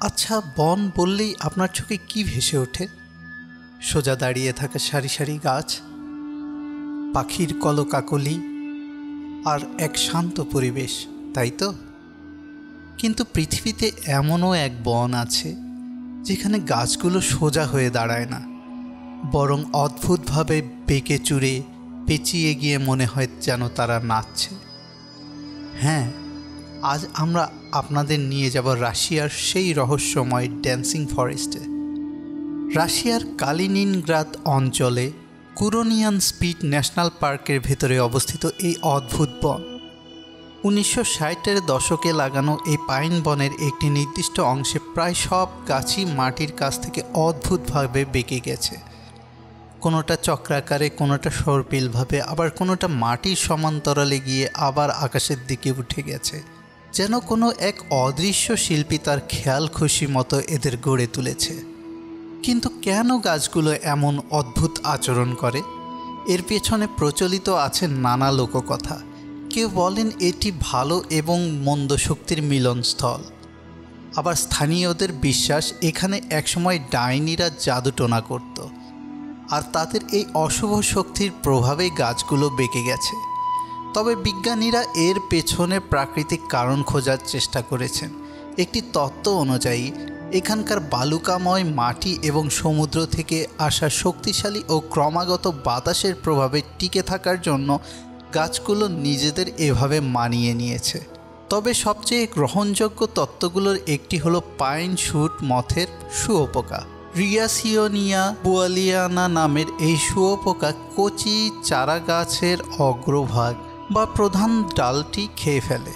আচ্ছা, বন বললেই আপনার চোখে কি ভেসে ওঠে? সোজা দাঁড়িয়ে থাকা সারি সারি গাছ, পাখির কলকাকলি আর এক শান্ত পরিবেশ, তাই তো? কিন্তু পৃথিবীতে এমনও এক বন আছে যেখানে গাছগুলো সোজা হয়ে দাঁড়ায় না, বরং অদ্ভুতভাবে বেঁকে চুরে পেঁচিয়ে গিয়ে মনে হয় যেন তারা নাচছে। হ্যাঁ, আজ আমরা আপনাদের নিয়ে যাব রাশিয়ার সেই রহস্যময় ড্যান্সিং ফরেস্টে। রাশিয়ার কালিনিনগ্রাদ অঞ্চলে কুরোনিয়ান স্পিট ন্যাশনাল পার্কের ভেতরে অবস্থিত এই অদ্ভুত বন। 1960-এর দশকে লাগানো এই পাইন বনের একটি নির্দিষ্ট অংশে প্রায় সব গাছই মাটির কাছ থেকে অদ্ভুতভাবে বেঁকে গেছে। কোনোটা চক্রাকারে, কোনোটা সর্পিলভাবে, আবার কোনোটা মাটির সমান্তরালে গিয়ে আবার আকাশের দিকে উঠে গেছে। যেন কোনো এক অদৃশ্য শিল্পী তার খেয়াল খুশি মতো এদের গড়ে তুলেছে। কিন্তু কেন গাছগুলো এমন অদ্ভুত আচরণ করে? এর পেছনে প্রচলিত আছে নানা লোককথা। কেউ বলেন এটি ভালো এবং মন্দ শক্তির মিলনস্থল, আবার স্থানীয়দের বিশ্বাস এখানে একসময় ডাইনিরা জাদুটোনা করত, আর তাদের এই অশুভ শক্তির প্রভাবেই গাছগুলো বেঁকে গেছে। তবে বিজ্ঞানীরা এর পেছনে প্রাকৃতিক কারণ খোঁজার চেষ্টা করেছেন। একটি তত্ত্ব অনুযায়ী এখানকার বালুকাময় মাটি এবং সমুদ্র থেকে আসা শক্তিশালী ও ক্রমাগত বাতাসের প্রভাবে টিকে থাকার জন্য গাছগুলো নিজেদের এভাবে মানিয়ে নিয়েছে। তবে সবচেয়ে গ্রহণযোগ্য তত্ত্বগুলোর একটি হলো পাইন শুট মথের শুঁয়োপোকা। রিয়াসিওনিয়া বুয়ালিয়ানা নামের এই শুঁয়োপোকা কচি চারা গাছের অগ্রভাগ বা প্রধান ডালটি খেয়ে ফেলে।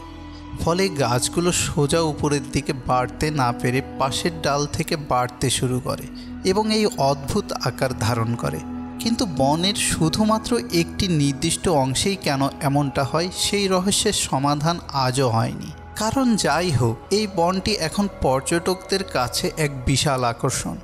ফলে গাছগুলো সোজা উপরের দিকে বাড়তে না পেরে পাশের ডাল থেকে বাড়তে শুরু করে এবং এই অদ্ভুত আকার ধারণ করে। কিন্তু বনের শুধুমাত্র একটি নির্দিষ্ট অংশেই কেন এমনটা হয়, সেই রহস্যের সমাধান আজও হয়নি। কারণ যাই হোক, এই বনটি এখন পর্যটকদের কাছে এক বিশাল আকর্ষণ।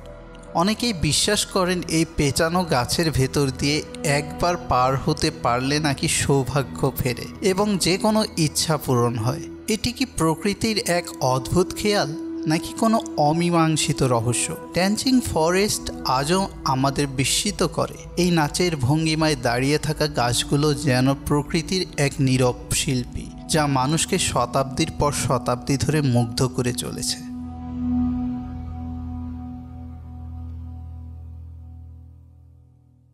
অনেকেই বিশ্বাস করেন এই পেঁচানো গাছের ভেতর দিয়ে একবার পার হতে পারলে নাকি সৌভাগ্য ফেরে এবং যে কোনো ইচ্ছা পূরণ হয়। এটি কি প্রকৃতির এক অদ্ভুত খেয়াল, নাকি কোনো অমীমাংসিত রহস্য? ড্যান্সিং ফরেস্ট আজও আমাদের বিস্মিত করে। এই নাচের ভঙ্গিমায় দাঁড়িয়ে থাকা গাছগুলো যেন প্রকৃতির এক নীরব শিল্পী, যা মানুষকে শতাব্দীর পর শতাব্দী ধরে মুগ্ধ করে চলেছে।